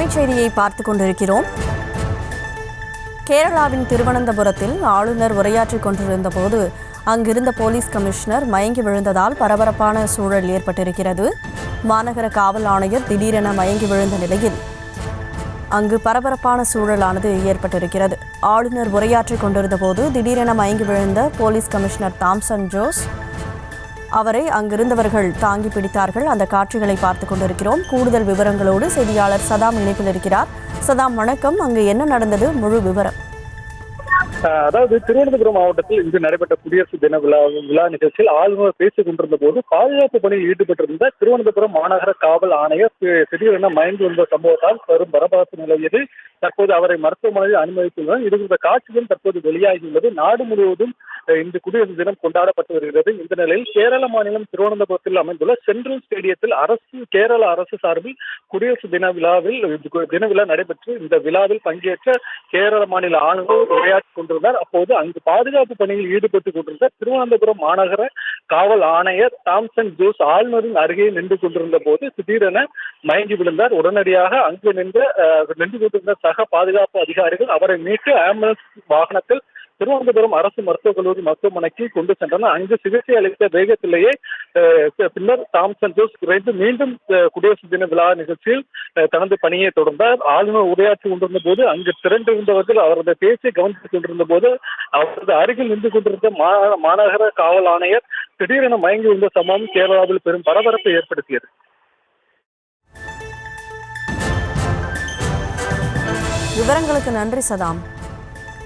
அண்மைச் செய்தியை பார்த்துக் கொண்டிருக்கிறோம். கேரளாவின் திருவனந்தபுரத்தில் ஆளுநர் உரையாற்றிக் கொண்டிருந்த போது அங்கிருந்த போலீஸ் கமிஷனர் மயங்கி விழுந்ததால் பரபரப்பான சூழல் ஏற்பட்டிருக்கிறது. மாநகர காவல் ஆணையர் திடீரென மயங்கி விழுந்த நிலையில் அங்கு பரபரப்பான சூழலானது ஏற்பட்டிருக்கிறது. ஆளுநர் உரையாற்றிக் கொண்டிருந்த போது திடீரென மயங்கி விழுந்த போலீஸ் கமிஷனர் தாம்சன் ஜோஸ் அவரை அங்கிருந்தவர்கள் தாங்கி பிடித்தார்கள். அந்த காட்சிகளை பார்த்துக் கொண்டிருக்கிறோம். கூடுதல் விவரங்களோடு செய்தியாளர் சதாம் இணைப்பில் இருக்கிறார். சதாம், வணக்கம். அங்கு என்ன நடந்தது, முழு விவரம்? அதாவது திருவனந்தபுரம் மாவட்டத்தில் இன்று நடைபெற்ற குடியரசு தின விழா நிகழ்ச்சியில் ஆளுநர் பேசிக் கொண்டிருந்த போது பாதுகாப்பு பணியில் ஈடுபட்டிருந்த திருவனந்தபுரம் மாநகர காவல் ஆணையர் திடீரென மயங்கி வந்த சம்பவத்தால் பெரும் பரபரப்பு நிலவியது. தற்போது அவரை மருத்துவமனையில் அனுமதித்துள்ளனர். இது காட்சிகள் தற்போது வெளியாகியுள்ளது. நாடு முழுவதும் இன்று குடியரசு தினம் கொண்டாடப்பட்டு வருகிறது. இந்த நிலையில் கேரள மாநிலம் திருவனந்தபுரத்தில் அமைந்துள்ள சென்ட்ரல் ஸ்டேடியத்தில் கேரள அரசு சார்பில் குடியரசு தின விழா நடைபெற்று இந்த விழாவில் பங்கேற்ற கேரள மாநில ஆளுநர் உரையாற்றிக் கொண்டிருந்தார். அப்போது அங்கு பாதுகாப்பு பணியில் ஈடுபட்டுக் கொண்டிருந்த திருவனந்தபுரம் மாநகர காவல் ஆணையர் தாம்சன் ஜோஸ் ஆளுநரின் அருகே நின்று கொண்டிருந்த போது திடீரென மயங்கி விழுந்தார். உடனடியாக அங்கு நின்று கொண்டிருந்த சக பாதுகாப்பு அதிகாரிகள் அவரை மீட்டு ஆம்புலன்ஸ் வாகனத்தில் திருவனந்தபுரம் அரசு மருத்துவக் கல்லூரி மருத்துவமனைக்கு கொண்டு சென்றனர். அங்கு சிகிச்சை அளித்த வேகத்திலேயே பின்னர் தாம்சன் ஜோஸ் குறைந்து மீண்டும் குடியரசு தின விழா நிகழ்ச்சியில் தனது பணியை தொடர்ந்தார். ஆளுநர் உரையாற்றி கொண்டிருந்த போது அங்கு திரண்டிருந்தவர்கள் அவரது பேச்சை கவனித்துக் கொண்டிருந்த போது அவரது அருகில் நின்று கொண்டிருந்த மாநகர காவல் ஆணையர் திடீரென மயங்கி விழுந்த சம்பவம் கேரளாவில் பெரும் பரபரப்பை ஏற்படுத்தியது. விவரங்களுக்கு நன்றி சதாம்.